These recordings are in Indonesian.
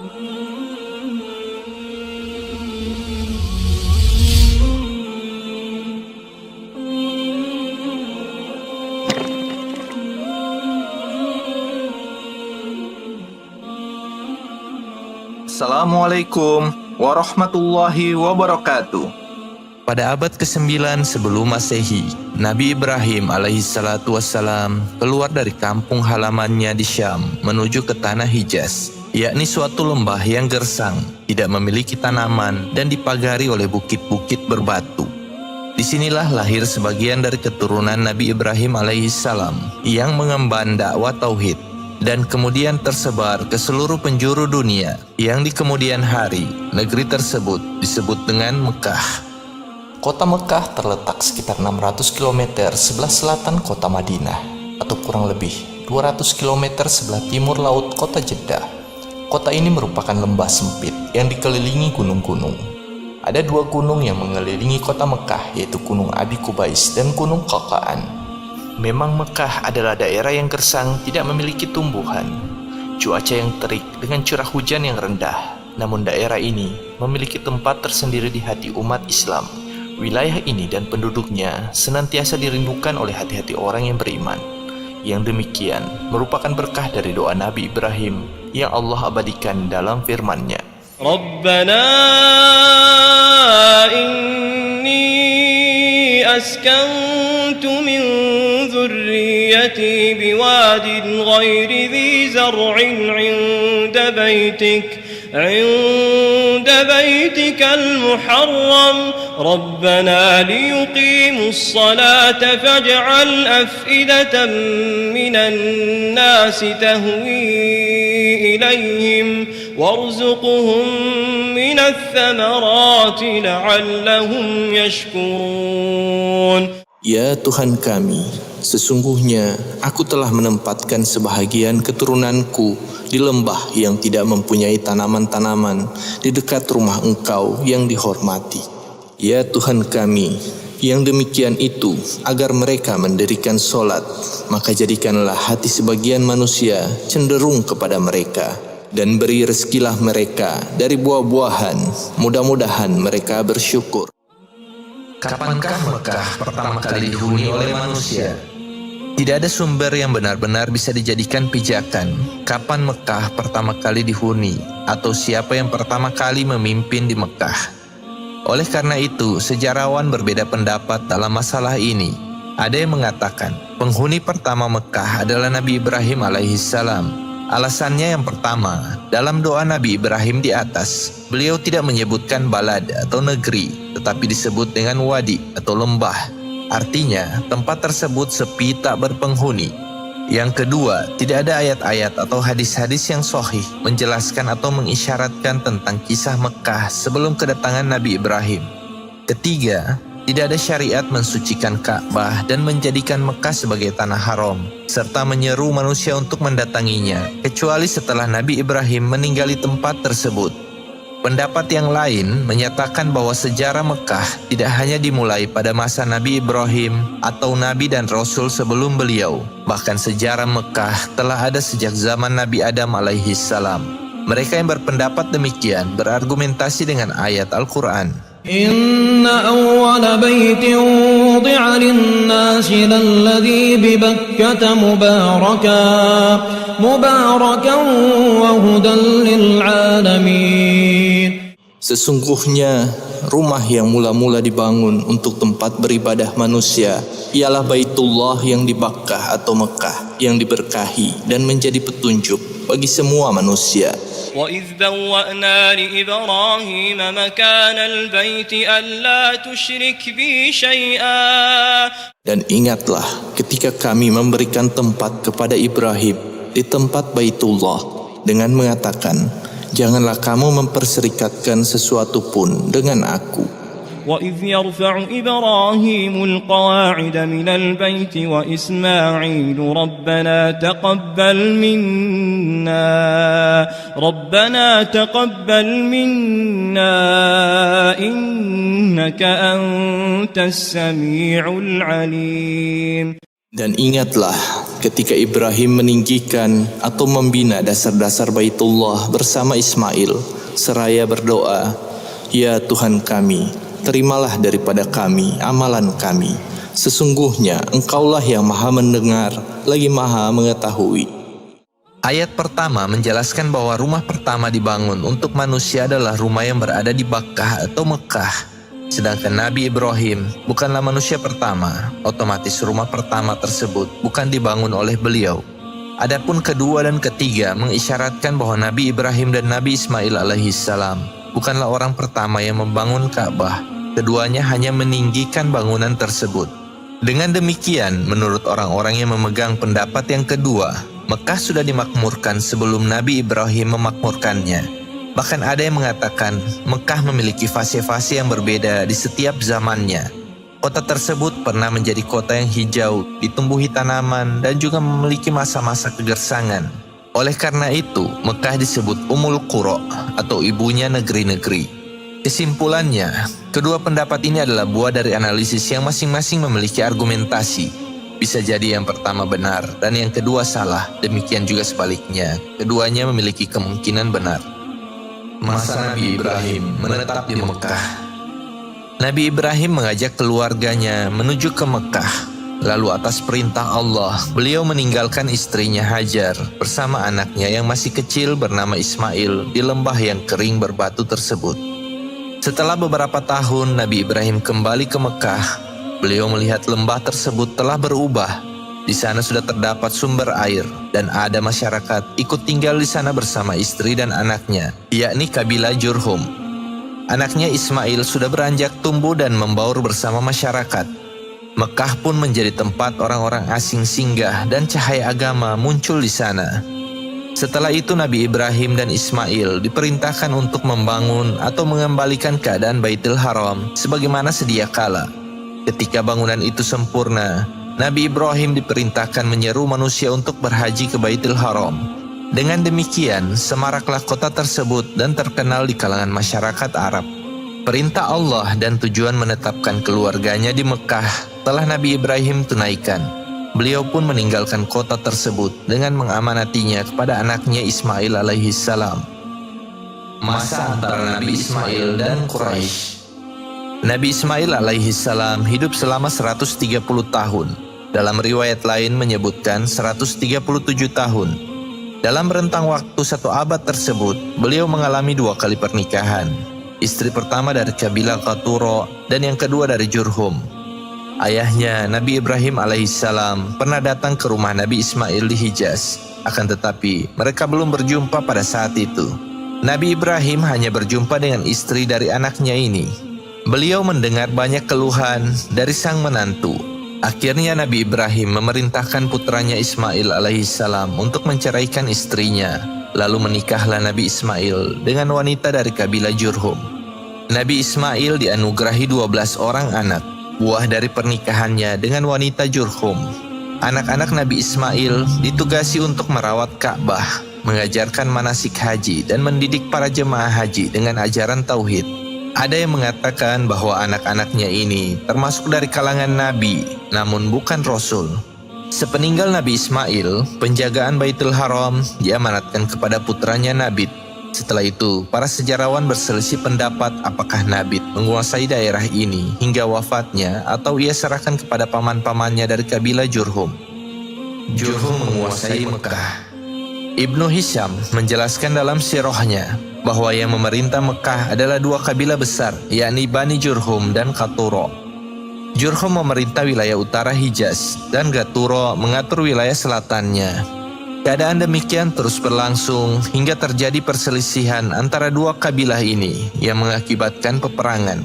Assalamualaikum warahmatullahi wabarakatuh. Pada abad ke-9 sebelum Masehi, Nabi Ibrahim alaihissalatu wassalam keluar dari kampung halamannya di Syam menuju ke tanah Hijaz, yakni suatu lembah yang gersang, tidak memiliki tanaman dan dipagari oleh bukit-bukit berbatu. Disinilah lahir sebagian dari keturunan Nabi Ibrahim alaihissalam yang mengemban dakwah tauhid dan kemudian tersebar ke seluruh penjuru dunia, yang di kemudian hari negeri tersebut disebut dengan Mekah. Kota Mekah terletak sekitar 600 km sebelah selatan kota Madinah, atau kurang lebih 200 km sebelah timur laut kota Jeddah. Kota ini merupakan lembah sempit yang dikelilingi gunung-gunung. Ada dua gunung yang mengelilingi kota Mekah, yaitu Gunung Abi Kubais dan Gunung Qaqqaan. Memang Mekah adalah daerah yang gersang, tidak memiliki tumbuhan, cuaca yang terik dengan curah hujan yang rendah. Namun daerah ini memiliki tempat tersendiri di hati umat Islam. Wilayah ini dan penduduknya senantiasa dirindukan oleh hati-hati orang yang beriman. Yang demikian merupakan berkah dari doa Nabi Ibrahim yang Allah abadikan dalam firman-Nya. Rabbana inni askantu min ذريتي بواد غير ذي زرع عند بيتك المحرم ربنا ليقيموا الصلاة فاجعل أفئدة من الناس تهوي إليهم وارزقهم من الثمرات لعلهم يشكرون. Ya Tuhan kami, sesungguhnya aku telah menempatkan sebahagian keturunanku di lembah yang tidak mempunyai tanaman-tanaman di dekat rumah Engkau yang dihormati. Ya Tuhan kami, yang demikian itu agar mereka mendirikan solat, maka jadikanlah hati sebagian manusia cenderung kepada mereka, dan beri rezekilah mereka dari buah-buahan, mudah-mudahan mereka bersyukur. Kapankah Mekah pertama kali dihuni oleh manusia? Tidak ada sumber yang benar-benar bisa dijadikan pijakan kapan Mekah pertama kali dihuni atau siapa yang pertama kali memimpin di Mekah. Oleh karena itu, sejarawan berbeda pendapat dalam masalah ini. Ada yang mengatakan penghuni pertama Mekah adalah Nabi Ibrahim alaihissalam. Alasannya yang pertama, dalam doa Nabi Ibrahim di atas, beliau tidak menyebutkan balad atau negeri, tetapi disebut dengan wadi atau lembah. Artinya, tempat tersebut sepi tak berpenghuni. Yang kedua, tidak ada ayat-ayat atau hadis-hadis yang sahih menjelaskan atau mengisyaratkan tentang kisah Mekah sebelum kedatangan Nabi Ibrahim. Ketiga, tidak ada syariat mensucikan Ka'bah dan menjadikan Mekah sebagai tanah haram, serta menyeru manusia untuk mendatanginya, kecuali setelah Nabi Ibrahim meninggali tempat tersebut. Pendapat yang lain menyatakan bahwa sejarah Mekah tidak hanya dimulai pada masa Nabi Ibrahim atau Nabi dan Rasul sebelum beliau. Bahkan sejarah Mekah telah ada sejak zaman Nabi Adam alaihissalam. Mereka yang berpendapat demikian berargumentasi dengan ayat Al-Quran. Inna awwala baytin wudi'a lin-nasi lalladhi bibakkata mubarakan wa hudan lil-alamin. Sesungguhnya rumah yang mula-mula dibangun untuk tempat beribadah manusia ialah Baitullah yang di Bakkah atau Mekah, yang diberkahi dan menjadi petunjuk bagi semua manusia. وَإِذْ بَوَّأْنَا لِإِبْرَاهِيمَ مَكَانَ الْبَيْتِ أَلَّا تُشْرِكْ بِي شَيْئًا. Dan ingatlah ketika kami memberikan tempat kepada Ibrahim di tempat Baitullah dengan mengatakan, janganlah kamu memperserikatkan sesuatu pun dengan aku. وَإِذْ يَرْفَعُ إِبْرَاهِيمُ الْقَوَاعِدَ مِنَ الْبَيْتِ وَإِسْمَاعِيلُ رَبَّنَا تَقَبَّلْ مِنَّا إِنَّكَ أَنْتَ السَّمِيعُ الْعَلِيمُ. Dan ingatlah ketika Ibrahim meninggikan atau membina dasar-dasar Baitullah bersama Ismail, seraya berdoa, "Ya Tuhan kami, terimalah daripada kami amalan kami. Sesungguhnya Engkaulah yang Maha mendengar, lagi Maha mengetahui." Ayat pertama menjelaskan bahwa rumah pertama dibangun untuk manusia adalah rumah yang berada di Bakkah atau Mekah. Sedangkan Nabi Ibrahim bukanlah manusia pertama, otomatis rumah pertama tersebut bukan dibangun oleh beliau. Adapun kedua dan ketiga mengisyaratkan bahwa Nabi Ibrahim dan Nabi Ismail alaihissalam bukanlah orang pertama yang membangun Ka'bah. Keduanya hanya meninggikan bangunan tersebut. Dengan demikian, menurut orang-orang yang memegang pendapat yang kedua, Mekah sudah dimakmurkan sebelum Nabi Ibrahim memakmurkannya. Bahkan ada yang mengatakan Mekah memiliki fase-fase yang berbeda di setiap zamannya. Kota tersebut pernah menjadi kota yang hijau, ditumbuhi tanaman, dan juga memiliki masa-masa kegersangan. Oleh karena itu, Mekah disebut Ummul Qura atau ibunya negeri-negeri. Kesimpulannya, kedua pendapat ini adalah buah dari analisis yang masing-masing memiliki argumentasi. Bisa jadi yang pertama benar dan yang kedua salah, demikian juga sebaliknya. Keduanya memiliki kemungkinan benar. Masa Nabi Ibrahim menetap di Mekah. Nabi Ibrahim mengajak keluarganya menuju ke Mekah. Lalu atas perintah Allah, beliau meninggalkan istrinya Hajar bersama anaknya yang masih kecil bernama Ismail di lembah yang kering berbatu tersebut. Setelah beberapa tahun Nabi Ibrahim kembali ke Mekah, beliau melihat lembah tersebut telah berubah. Di sana sudah terdapat sumber air dan ada masyarakat ikut tinggal di sana bersama istri dan anaknya, yakni kabilah Jurhum. Anaknya Ismail sudah beranjak tumbuh dan membaur bersama masyarakat. Mekah pun menjadi tempat orang-orang asing singgah dan cahaya agama muncul di sana. Setelah itu Nabi Ibrahim dan Ismail diperintahkan untuk membangun atau mengembalikan keadaan Baitul Haram sebagaimana sedia kala. Ketika bangunan itu sempurna, Nabi Ibrahim diperintahkan menyeru manusia untuk berhaji ke Baitul Haram. Dengan demikian, semaraklah kota tersebut dan terkenal di kalangan masyarakat Arab. Perintah Allah dan tujuan menetapkan keluarganya di Mekah telah Nabi Ibrahim tunaikan. Beliau pun meninggalkan kota tersebut dengan mengamanatinya kepada anaknya Ismail alaihissalam. Masa antara Nabi Ismail dan Quraisy. Nabi Ismail alaihissalam hidup selama 130 tahun. Dalam riwayat lain menyebutkan 137 tahun. Dalam rentang waktu 1 abad tersebut, beliau mengalami 2 kali pernikahan. Istri pertama dari kabilah Qaturo dan yang kedua dari Jurhum. Ayahnya Nabi Ibrahim alaihissalam pernah datang ke rumah Nabi Ismail di Hijaz. Akan tetapi mereka belum berjumpa pada saat itu. Nabi Ibrahim hanya berjumpa dengan istri dari anaknya ini. Beliau mendengar banyak keluhan dari sang menantu. Akhirnya Nabi Ibrahim memerintahkan putranya Ismail alaihissalam untuk menceraikan istrinya. Lalu menikahlah Nabi Ismail dengan wanita dari kabilah Jurhum. Nabi Ismail dianugerahi 12 orang anak, buah dari pernikahannya dengan wanita Jurhum. Anak-anak Nabi Ismail ditugasi untuk merawat Ka'bah, mengajarkan manasik haji dan mendidik para jemaah haji dengan ajaran tauhid. Ada yang mengatakan bahwa anak-anaknya ini termasuk dari kalangan Nabi, namun bukan Rasul. Sepeninggal Nabi Ismail, penjagaan Baitul Haram diamanatkan kepada putranya Nabit. Setelah itu, para sejarawan berselisih pendapat apakah Nabit menguasai daerah ini hingga wafatnya atau ia serahkan kepada paman-pamannya dari kabilah Jurhum. Jurhum menguasai Mekah. Ibnu Hisham menjelaskan dalam sirahnya bahwa yang memerintah Mekah adalah 2 kabilah besar, yakni Bani Jurhum dan Qaturo. Jurhum memerintah wilayah utara Hijaz dan Qaturo mengatur wilayah selatannya. Keadaan demikian terus berlangsung hingga terjadi perselisihan antara 2 kabilah ini yang mengakibatkan peperangan.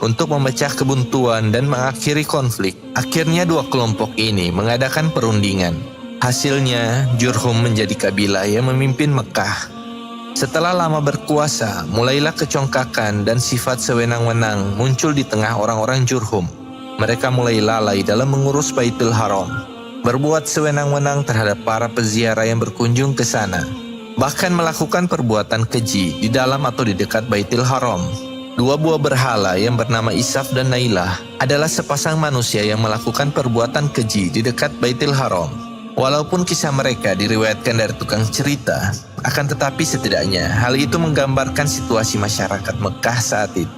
Untuk memecah kebuntuan dan mengakhiri konflik, akhirnya 2 kelompok ini mengadakan perundingan. Hasilnya, Jurhum menjadi kabilah yang memimpin Mekah. Setelah lama berkuasa, mulailah kecongkakan dan sifat sewenang-wenang muncul di tengah orang-orang Jurhum. Mereka mulai lalai dalam mengurus Baitul Haram, berbuat sewenang-wenang terhadap para peziarah yang berkunjung ke sana, bahkan melakukan perbuatan keji di dalam atau di dekat Baitul Haram. Dua buah berhala yang bernama Isaf dan Nailah adalah sepasang manusia yang melakukan perbuatan keji di dekat Baitul Haram. Walaupun kisah mereka diriwayatkan dari tukang cerita, akan tetapi setidaknya hal itu menggambarkan situasi masyarakat Mekah saat itu.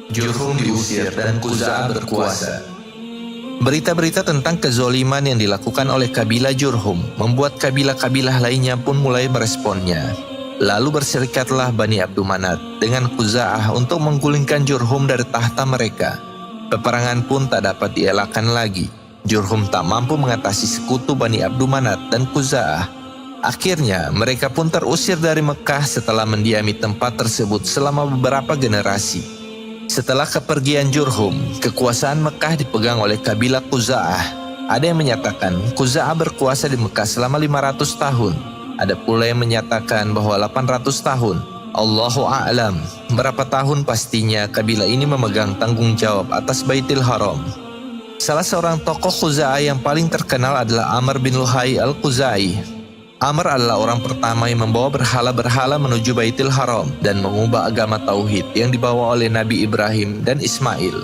Jurhum diusir dan Quza'ah berkuasa. Berita-berita tentang kezoliman yang dilakukan oleh kabilah Jurhum membuat kabilah-kabilah lainnya pun mulai meresponnya. Lalu berserikatlah Bani Abdu Manat dengan Quza'ah untuk menggulingkan Jurhum dari tahta mereka. Peperangan pun tak dapat dielakkan lagi. Jurhum tak mampu mengatasi sekutu Bani Abdu Manat dan Quza'ah. Akhirnya mereka pun terusir dari Mekah setelah mendiami tempat tersebut selama beberapa generasi. Setelah kepergian Jurhum, kekuasaan Mekah dipegang oleh kabilah Quza'ah. Ada yang menyatakan Quza'ah berkuasa di Mekah selama 500 tahun. Ada pula yang menyatakan bahwa 800 tahun. Allahu a'lam, berapa tahun pastinya kabilah ini memegang tanggung jawab atas Baitul Haram. Salah seorang tokoh Quza'ah yang paling terkenal adalah Amr bin Luhai al-Quza'i. Amr adalah orang pertama yang membawa berhala-berhala menuju Baitul Haram dan mengubah agama Tauhid yang dibawa oleh Nabi Ibrahim dan Ismail.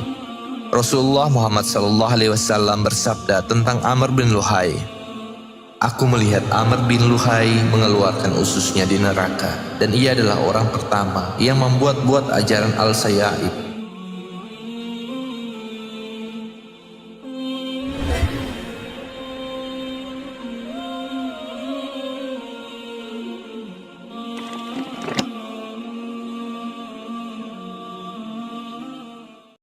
Rasulullah Muhammad SAW bersabda tentang Amr bin Luhai, "Aku melihat Amr bin Luhai mengeluarkan ususnya di neraka, dan ia adalah orang pertama yang membuat-buat ajaran Al-Sayyib.